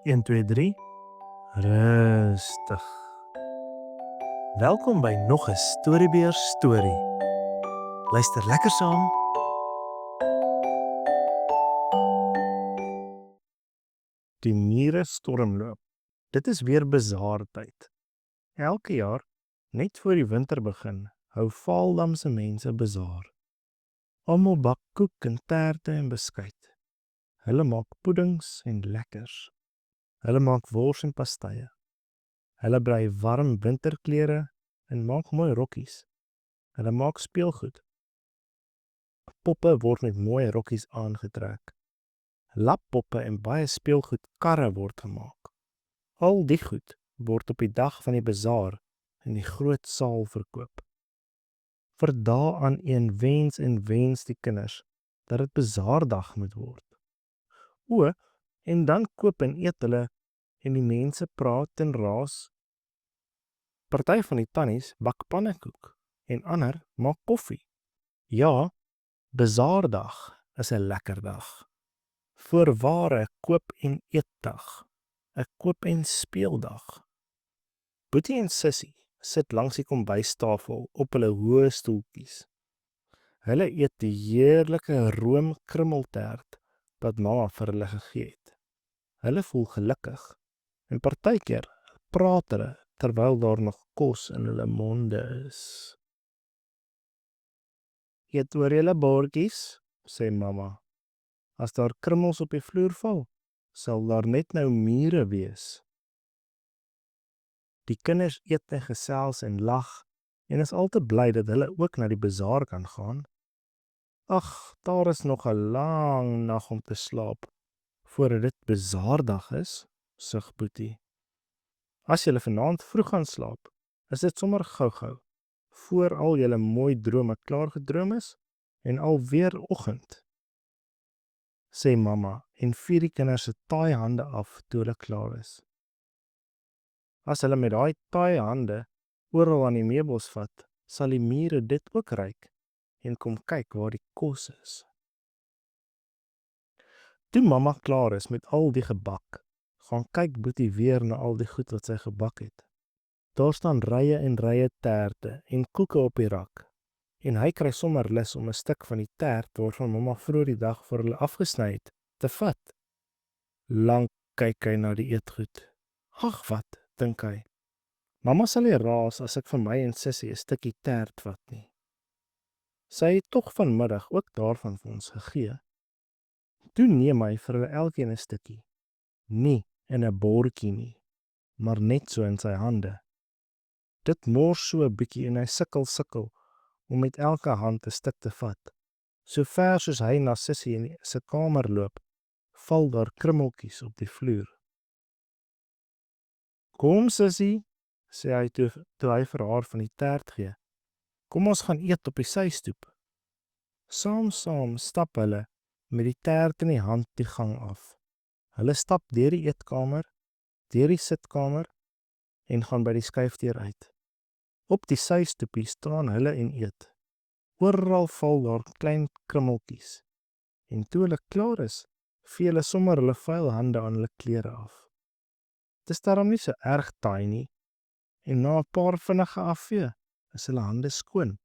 1, 2, 3. Rustig. Welkom by nog 'n Storybeer storie. Luister lekker saam. Die mure stormloop. Dit is weer bazaartyd. Elke jaar, net voor die winter begin, hou Vaaldam se mense bazaar. Almal bak koek en taarte en beskuit. Hulle maak puddings en lekkers. Hulle maak wors en pastye. Hulle brei warm winterklere en maak mooi rokkies. Hulle maak speelgoed. Poppe word met mooi rokkies aangetrek. Lappoppe en baie speelgoed karre word gemaak. Al die goed word op die dag van die bazaar in die groot saal verkoop. Vir dae aan een wens en wens die kinders dat dit bazaardag moet word. O, en dan koop en eet hulle en die mense praat en raas. Party van die tannies bak pannekoek en ander maak koffie. Ja, bazaardag is 'n lekker dag. Voorware koop en eetdag. 'n koop en speeldag. Boetie en Sissie sit langs die kombuistafel op hulle hoë stoeltjies. Hulle eet die heerlike roomkrummeltert wat mamma vir hulle gegee het. Hulle voel gelukkig en partykeer praat hulle terwyl daar nog kos in hulle monde is. Eet oor julle bordjies, sê mamma. As daar krummels op die vloer val, sal daar net nou mure wees. Die kinders eet en gesels en lag en is al te bly dat hulle ook na die bazaar kan gaan. Ag, daar is nog 'n lang nag om te slaap voordat dit bazaardag is, sug Boetie. As julle vanaand vroeg gaan slaap, is dit sommer gou-gou, voor al julle mooi drome klaar gedroom is en alweer oggend, sê mamma en vee die kinders se taai hande af toe hulle klaar is. As hulle met daai taai hande oral aan die meubels vat, sal die mure dit ook ruik en kom kyk waar die kos is. Toe mamma klaar is met al die gebak, gaan kyk Boetie weer na al die goed wat sy gebak het. Daar staan rye en rye terte en koeke op die rak. En hy kry sommer lus om 'n stuk van die tert waarvan mamma vroeër die dag vir hulle afgesny het, te vat. Lank kyk hy na die eetgoed. Ag wat, dink hy. Mamma sal nie raas as ek van my en Sissie 'n stukkie tert vat nie. Sy het tog vanmiddag ook daarvan vir ons gegee. Toe neem hy vir hulle elkeen 'n stukkie. Nie in 'n bordjie nie, maar net so in sy hande. Dit mors so 'n bietjie en hy sukkel om met elke hand 'n stuk te vat. So ver soos hy na Sissie se kamer loop, val daar krummeltjies op die vloer. Kom Sissie, sê hy toe hy vir haar van die tert gee. Kom ons gaan eet op die systoep. Saam stap hulle met die tert in die hand die gang af. Hulle stap deur die eetkamer, deur die sitkamer en gaan by die skuifdeur uit. Op die systoepie staan hulle en eet. Oral val daar klein krummeltjies. En toe hulle klaar is, vee hulle sommer hulle vuil hande aan hulle klere af. Dit is daarom nie so erg taai nie. En na 'n paar vinnige afvee, is hulle hande skoon.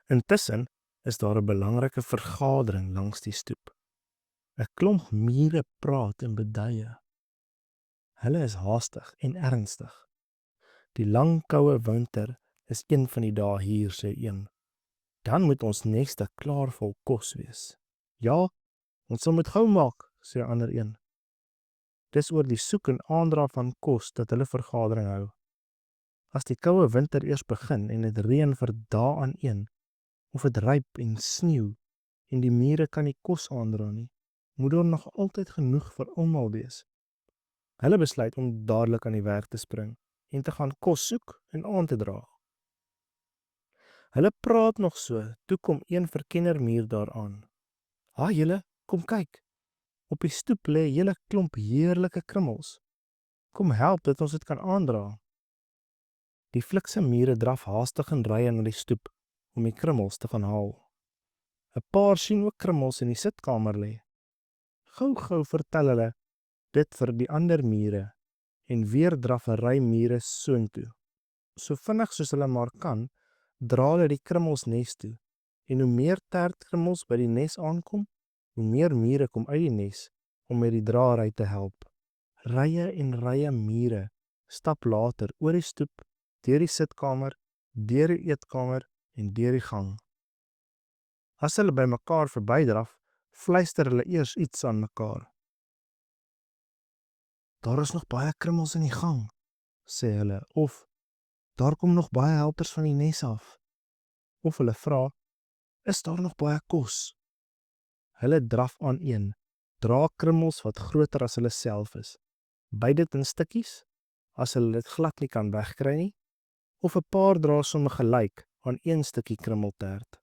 Intussen is daar 'n belangrike vergadering langs die stoep. 'n Klomp mure praat en beduie. Hulle is haastig en ernstig. Die lang koue winter is een van die dae hier, sê een. Dan moet ons neste klaar vol kos wees. Ja, ons sal moet gou maak, sê ander een. Dis oor die soek en aandra van kos dat hulle vergadering hou. As die koue winter eers begin en dit reën vir dae aan een, of dit ryp en sneeu en die mure kan nie kos aandra nie, moet daar nog altyd genoeg vir almal wees. Hulle besluit om dadelik aan die werk te spring en te gaan kos soek en aan te dra. Hulle praat nog so, toe kom een verkennermuur daaraan. Ha julle, kom kyk. Op die stoep lê 'n hele klomp heerlike krummels. Kom help dat ons dit kan aandra. Die flikse mure draf haastig in rye na die stoep om die krummels te gaan haal. 'n Paar sien ook krummels in die sitkamer lê. Gou vertel hulle dit vir die ander mure en weer draf 'n ry mure soontoe. So vinnig soos hulle maar kan, dra hulle die krummels nes toe. En hoe meer tertkrummels by die nes aankom, hoe meer mure kom uit die nes om met die draery te help. Rye en rye mure stap later oor die stoep, deur die sitkamer, deur die eetkamer en deur die gang. As hulle by mekaar verbydraf, fluister hulle eers iets aan mekaar. Daar is nog baie krummels in die gang, sê hulle, of daar kom nog baie helpers van die nes af. Of hulle vra, is daar nog baie kos? Hulle draf aan een, dra krummels wat groter as hulle self is. Byt dit in stukkies, as hulle dit glad nie kan wegkry nie, of 'n paar dra sommer gelyk aan een stukkie krummeltert.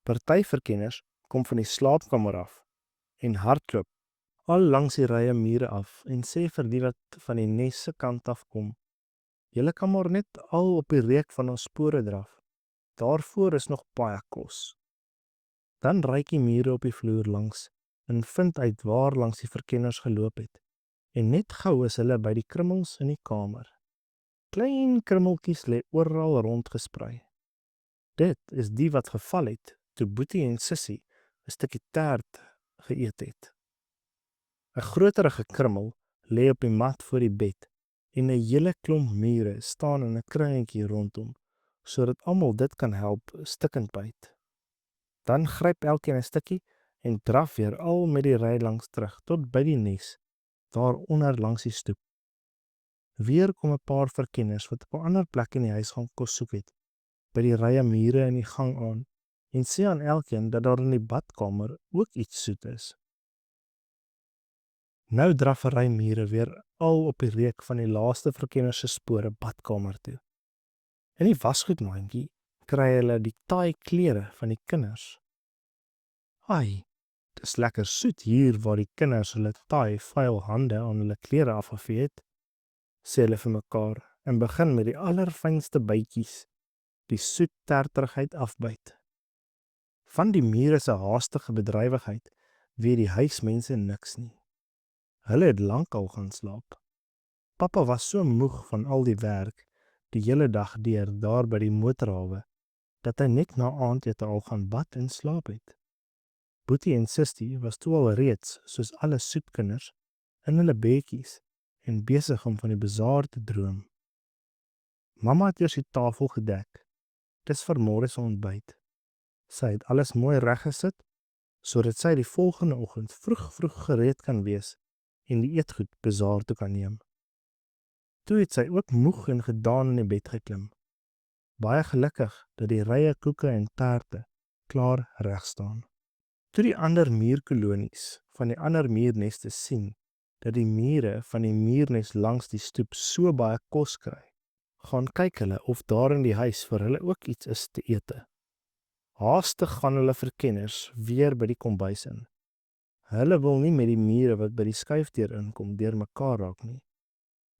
Party verkenners kom van die slaapkamer af en hardloop al langs die rye mure af en sê vir die wat van die nes se kant af kom, julle kan maar net al op die reuk van ons spore draf. Daarvoor is nog baie kos. Dan ryk die mure op die vloer langs en vind uit waar langs die verkenners geloop het. En net gou is hulle by die krummels in die kamer. Klein krummeltjies lê oral rondgesprei. Dit is die wat geval het toe Boetie en Sissie 'n stukkie tert geëet het. 'n Groterige krummel lê op die mat voor die bed en 'n hele klomp mure staan in 'n kringetjie rondom, sodat almal dit kan help stikkend byt. Dan gryp elkeen 'n stukkie en draf weer al met die ry langs terug tot by die nes, daaronder langs die stoep. Weer kom 'n paar verkenners wat op 'n ander plek in die huis gaan kos soek het, by die rye mure in die gang aan en sê aan elkeen dat daar in die badkamer ook iets soet is. Nou draf 'n ry mure weer al op die reuk van die laaste verkenner se spore badkamer toe. In die wasgoedmandjie kry hulle die taai klere van die kinders. Ai, dis lekker soet hier waar die kinders hulle taai vuil hande aan hulle klere afgevee het, sê hulle vir mekaar en begin met die allerfynste bytjies die soet terterigheid afbyt. Van die mure se haastige bedrywigheid weet die huismense niks nie. Hulle het lankal gaan slaap. Pappa was so moeg van al die werk die hele dag deur daar by die motorhawe, dat hy net na aandete al gaan bad en slaap het. Boetie en Sissie was toe al reeds, soos alle soetkinders, in hulle bedjies en besig om van die bazaar te droom. Mamma het eers die tafel gedek. Dis vir môre se ontbyt. Sy het alles mooi reggesit, sodat sy die volgende oggend vroeg gereed kan wees en die eetgoed bazaar toe kan neem. Toe het sy ook moeg en gedaan in die bed geklim. Baie gelukkig dat die rye koeke en taarte klaar reg staan. Toe die ander muurkolonies van die ander muurneste sien dat die mure van die muurnes langs die stoep so baie kos kry, gaan kyk hulle of daar in die huis vir hulle ook iets is te ete. Haastig gaan hulle verkenners weer by die kombuis in. Hulle wil nie met die mure wat by die skuifdeur inkom deur mekaar raak nie.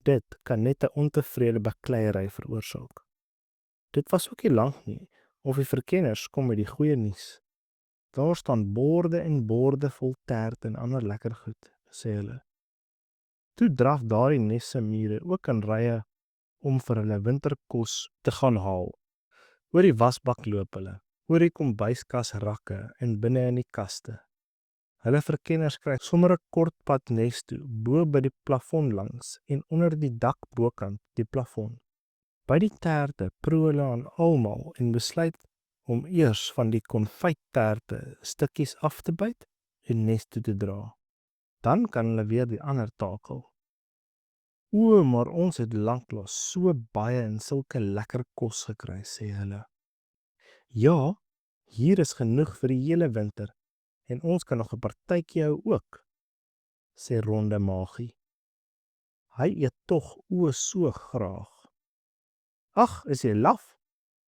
Dit kan net 'n ontevrede bakleierery veroorsaak. Dit was ook nie lank nie of die verkenners kom met die goeie nuus. Daar staan borde en borde vol tert en ander lekker goed, sê hulle. Toe draf daardie nes se mure ook in rye om vir hulle winterkos te gaan haal. Oor die wasbak loop hulle, oor die kombuiskas rakke en binne in die kaste. Hulle verkenners kry sommer 'n kort pad nes toe, bo by die plafon langs en onder die dak bokant die plafon. By die terte proe hulle aan almal en besluit om eers van die konfytterte stukkies af te byt en nes toe te dra. Dan kan hulle weer die ander takel. O, maar ons het lanklaas so baie en sulke lekker kos gekry, sê hulle. Ja, hier is genoeg vir die hele winter en ons kan nog 'n partytjie hou ook, sê Ronde Magie. Hy eet tog so graag. Ag, is jy laf,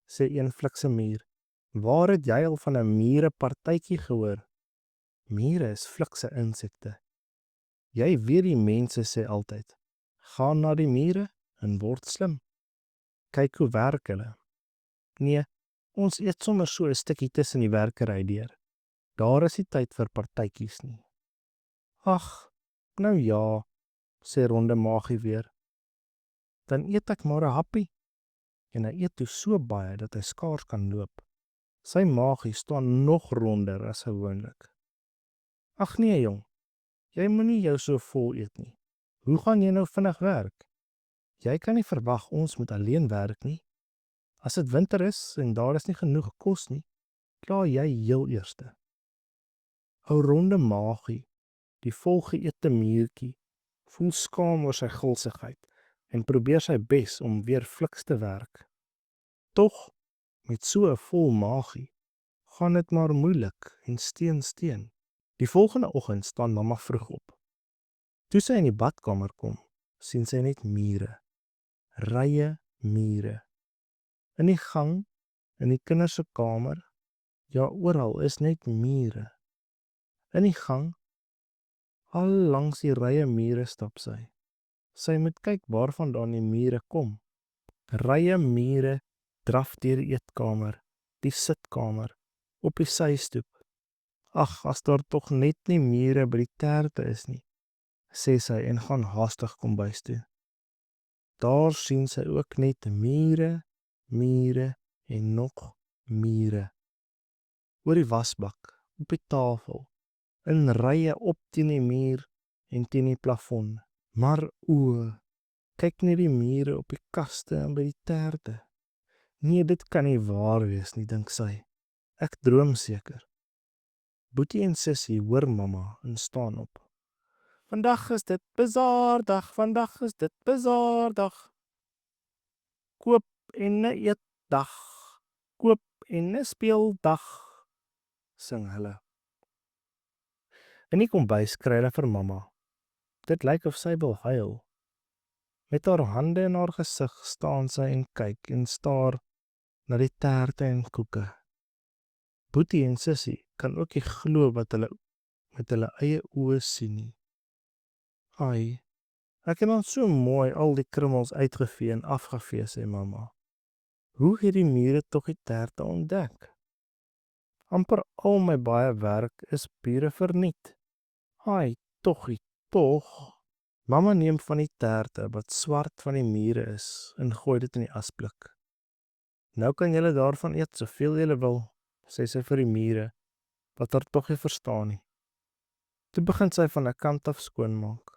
sê een flikse muur. Waar het jy al van 'n mure partytjie gehoor? Mure is flikse insekte. Jy weet die mense sê altyd, gaan na die mure en word slim. Kyk hoe werk hulle. Nee, ons eet sommer so 'n stukkie tussen die werkery deur. Daar is nie tyd vir partytjies nie. Ag, nou ja, sê Ronde Maagie weer. Dan eet ek maar 'n happie. En hy eet toe so baie dat hy skaars kan loop. Sy maagie staan nog ronder as gewoonlik. Ag nee jong, jy moenie jou so vol eet nie. Hoe gaan jy nou vinnig werk? Jy kan nie verwag ons moet alleen werk nie. As dit winter is en daar is nie genoeg kos nie, klaar jy heel eerste. Ou Ronde Maagie, die volgeëte muurtjie, voel skaam oor sy gulsigheid en probeer sy bes om weer fliks te werk. Tog, met so 'n vol maagie, gaan dit maar moeilik en steen. Die volgende oggend staan mamma vroeg op. Toe sy in die badkamer kom, sien sy net mure. Rye mure. In die gang, in die kinders se kamer, ja oral is net mure. In die gang, al langs die rye mure stap sy. Sy moet kyk waarvandaan die mure kom. Rye mure draf deur die eetkamer, die sitkamer, op die systoep. Ag, as daar tog net nie mure by die terte is nie, sê sy en gaan haastig kombuis toe. Daar sien sy ook net mure en nog mure. Oor die wasbak, op die tafel, in rye op teen die muur en teen die plafon. Maar kyk net die mure op die kaste en by die terte. Nee, dit kan nie waar wees nie, dink sy. Ek droom seker. Boetie en Sissie hoor mamma en staan op. Vandag is dit bazaardag, vandag is dit bazaardag. Koop en 'n eetdag, koop en 'n speeldag, sing hulle. In die kombuis kry hulle vir mamma. Dit lyk of sy wil huil. Met haar hande in haar gesig staan sy en kyk en staar na die terte en koeke. Boetie en Sissie kan ook nie glo wat hulle met hulle eie oë sien nie. Ai, ek het dan so mooi al die krummels uitgevee en afgevee, sê mamma. Hoe het die mure tog die terte ontdek? Amper al my baie werk is pure verniet. Ai, tog. Mamma neem van die terte wat swart van die mure is en gooi dit in die asblik. Nou kan julle daarvan eet soveel julle wil, sê sy vir die mure, wat haar tog nie verstaan nie. Toe begin sy van 'n kant af skoonmaak.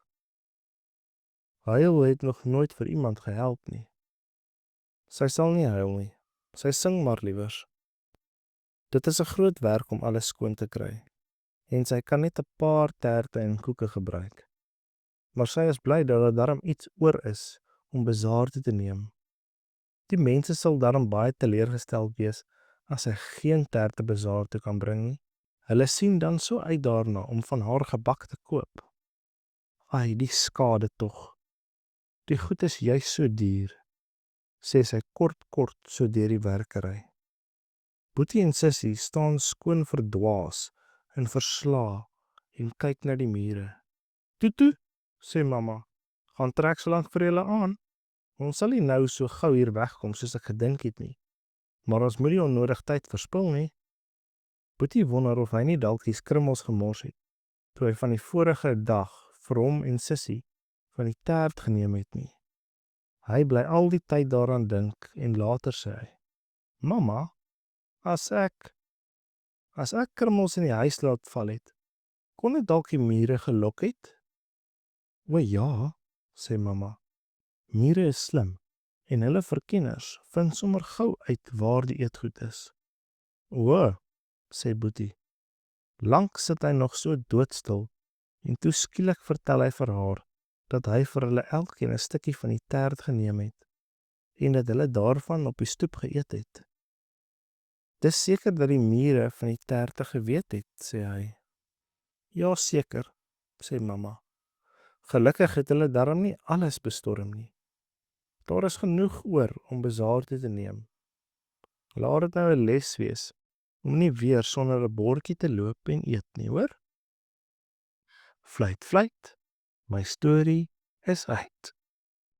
Huil het nog nooit vir iemand gehelp nie. Sy sal nie huil nie, sy sing maar liewers. Dit is 'n groot werk om alles skoon te kry, en sy kan net 'n paar terte en koeke gebruik. Maar sy is bly dat daar darm iets oor is om bazaar toe te neem. Die mense sal darm baie teleurgestel wees as sy geen terte bazaar toe kan bring nie. Hulle sien dan so uit daarna om van haar gebak te koop. Ai, die skade tog. Die goed is juis so duur, sê sy kort so deur die werkery. Boetie en Sissie staan skoon verdwaas en versla en kyk na die mure. Toe, sê mamma, gaan trek so lank vir julle aan. Ons sal nie nou so gou hier wegkom soos ek gedink het nie. Maar ons moet nie onnodig tyd verspil nie. Boetie wonder of hy nie dalk die skrummels gemors het, toe hy van die vorige dag vir hom en Sissie van die tert geneem het nie. Hy bly al die tyd daaraan dink en later sê hy, Mamma, as ek krummels in die huis laat val het, kon dit dalk die mure gelok het? O ja, sê mamma, mure is slim en hulle verkenners vind sommer gou uit waar die eetgoed is. O, sê Boetie. Lank sit hy nog so doodstil en toe skielik vertel hy vir haar dat hy vir hulle elkeen 'n stukkie van die tert geneem het en dat hulle daarvan op die stoep geëet het. Dis seker dat die mure van die terte geweet het, sê hy. Ja, seker, sê mamma. Gelukkig het hulle darm nie alles bestorm nie. Daar is genoeg oor om bazaar toe te neem. Laat dit nou 'n les wees om nie weer sonder 'n bordjie te loop en eet nie, hoor? Fluit, my storie is uit.